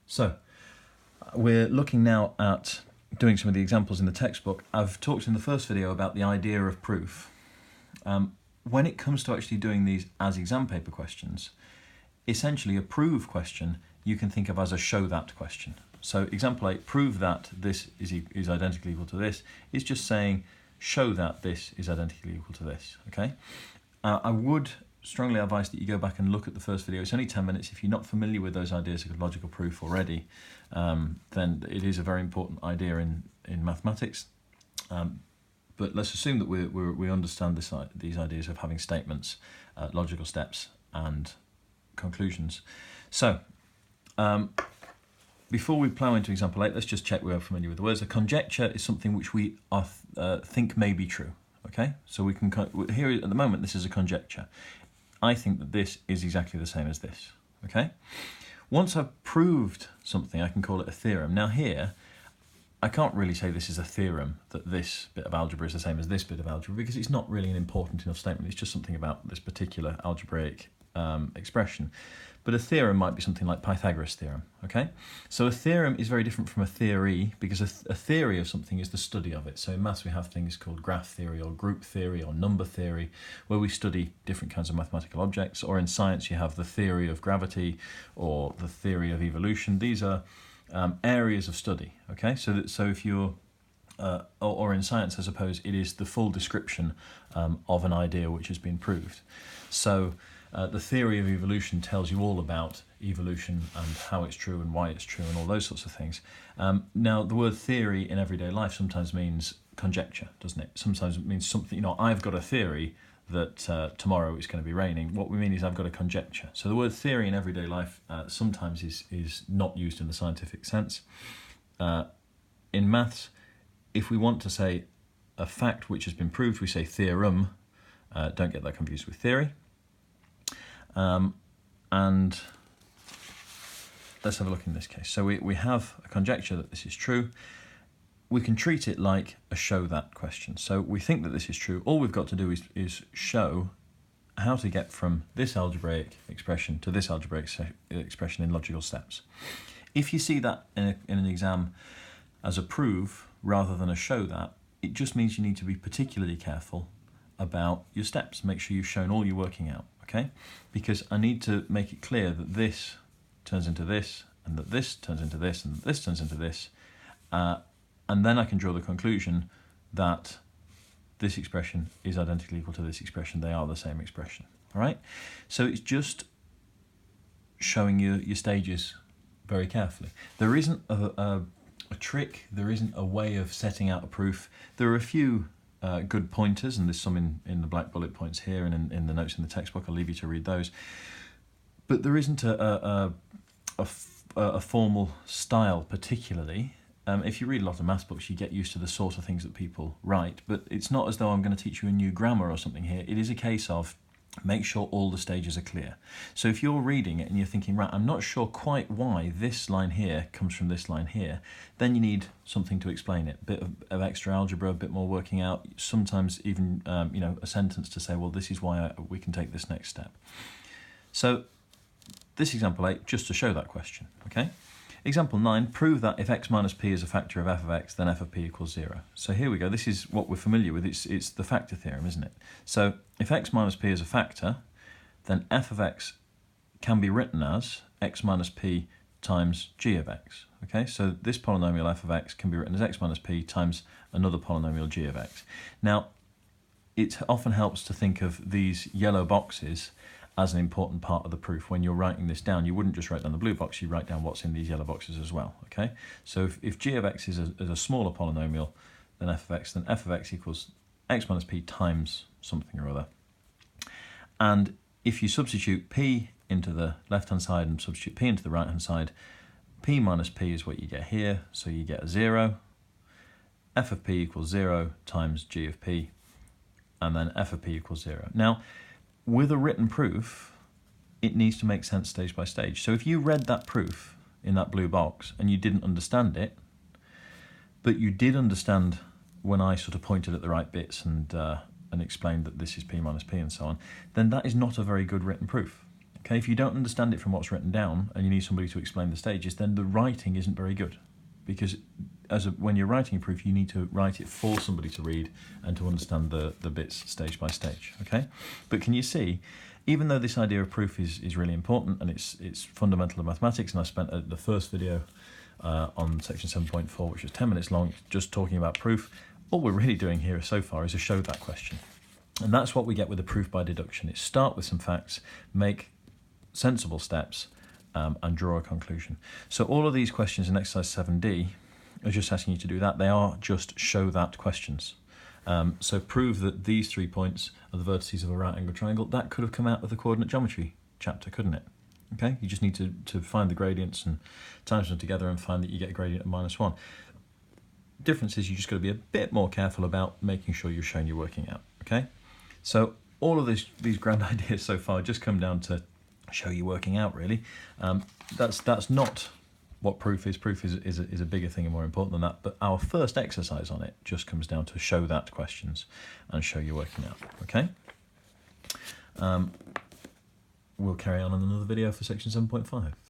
So we're looking now at doing some of the examples in the textbook. I've talked in the first video about the idea of proof. When it comes to actually doing these as exam paper questions, essentially a prove question you can think of as a show that question. So example 8, prove that this is identically equal to this, is just saying show that this is identically equal to this, okay? I would strongly advise that you go back and look at the first video. It's only 10 minutes. If you're not familiar with those ideas of logical proof already, then it is a very important idea in mathematics. But let's assume that we understand these ideas of having statements, logical steps, and conclusions. So, before we plough into example 8, let's just check we're familiar with the words. A conjecture is something which we think may be true. Okay, so we can here at the moment this is a conjecture. I think that this is exactly the same as this. Okay, once I've proved something, I can call it a theorem. Now here, I can't really say this is a theorem, that this bit of algebra is the same as this bit of algebra, because it's not really an important enough statement. It's just something about this particular algebraic expression. But a theorem might be something like Pythagoras' theorem, okay? So a theorem is very different from a theory, because a theory of something is the study of it. So in maths we have things called graph theory or group theory or number theory, where we study different kinds of mathematical objects. Or in science you have the theory of gravity or the theory of evolution. These are areas of study, okay? So if you're, or in science I suppose, it is the full description of an idea which has been proved. So the theory of evolution tells you all about evolution and how it's true and why it's true and all those sorts of things. Now, the word theory in everyday life sometimes means conjecture, doesn't it? Sometimes it means something, I've got a theory that tomorrow it's going to be raining. What we mean is I've got a conjecture. So the word theory in everyday life sometimes is not used in the scientific sense. In maths, if we want to say a fact which has been proved, we say theorem. Don't get that confused with theory. And let's have a look in this case. So we have a conjecture that this is true. We can treat it like a show that question. So we think that this is true. All we've got to do is show how to get from this algebraic expression to this algebraic expression in logical steps. If you see that in an exam as a prove rather than a show that, it just means you need to be particularly careful about your steps. Make sure you've shown all your working out. Okay, because I need to make it clear that this turns into this, and that this turns into this, and that this turns into this, and then I can draw the conclusion that this expression is identically equal to this expression. They are the same expression. All right, so it's just showing your stages very carefully. There isn't a trick. There isn't a way of setting out a proof. There are a few good pointers, and there's some in the black bullet points here and in the notes in the textbook. I'll leave you to read those. But there isn't a formal style particularly. If you read a lot of maths books, you get used to the sort of things that people write, but it's not as though I'm going to teach you a new grammar or something here. It is a case of make sure all the stages are clear. So if you're reading it and you're thinking, right, I'm not sure quite why this line here comes from this line here, then you need something to explain it. A bit of extra algebra, a bit more working out, sometimes even a sentence to say, well, this is why we can take this next step. So this example 8, just to show that question, okay? Example 9, prove that if x minus p is a factor of f of x, then f of p equals 0. So here we go. This is what we're familiar with. It's the factor theorem, isn't it? So if x minus p is a factor, then f of x can be written as x minus p times g of x. Okay, so this polynomial f of x can be written as x minus p times another polynomial g of x. Now, it often helps to think of these yellow boxes as an important part of the proof. When you're writing this down, you wouldn't just write down the blue box, you write down what's in these yellow boxes as well, okay? So if g of x is a smaller polynomial than f of x equals x minus p times something or other. And if you substitute p into the left-hand side and substitute p into the right-hand side, p minus p is what you get here, so you get a 0. F of p equals 0 times g of p, and then f of p equals 0. Now, with a written proof, it needs to make sense stage by stage. So if you read that proof in that blue box and you didn't understand it, but you did understand when I sort of pointed at the right bits and explained that this is p minus p and so on, then that is not a very good written proof. Okay, if you don't understand it from what's written down and you need somebody to explain the stages, then the writing isn't very good. Because when you're writing a proof, you need to write it for somebody to read and to understand the bits stage by stage, okay? But can you see, even though this idea of proof is really important and it's fundamental to mathematics, and I spent the first video on section 7.4, which was 10 minutes long, just talking about proof, all we're really doing here so far is a show that question. And that's what we get with a proof by deduction. It's start with some facts, make sensible steps, and draw a conclusion. So all of these questions in exercise 7D are just asking you to do that. They are just show that questions. So prove that these 3 points are the vertices of a right angled triangle. That could have come out of the coordinate geometry chapter, couldn't it? Okay, you just need to find the gradients and times them together and find that you get a gradient of -1. Difference is you just got to be a bit more careful about making sure you're showing you're working out, okay? So all of these grand ideas so far just come down to show you working out, really. That's not what proof is. Proof is a bigger thing and more important than that, but our first exercise on it just comes down to show that questions and show you working out, okay? We'll carry on in another video for section 7.5.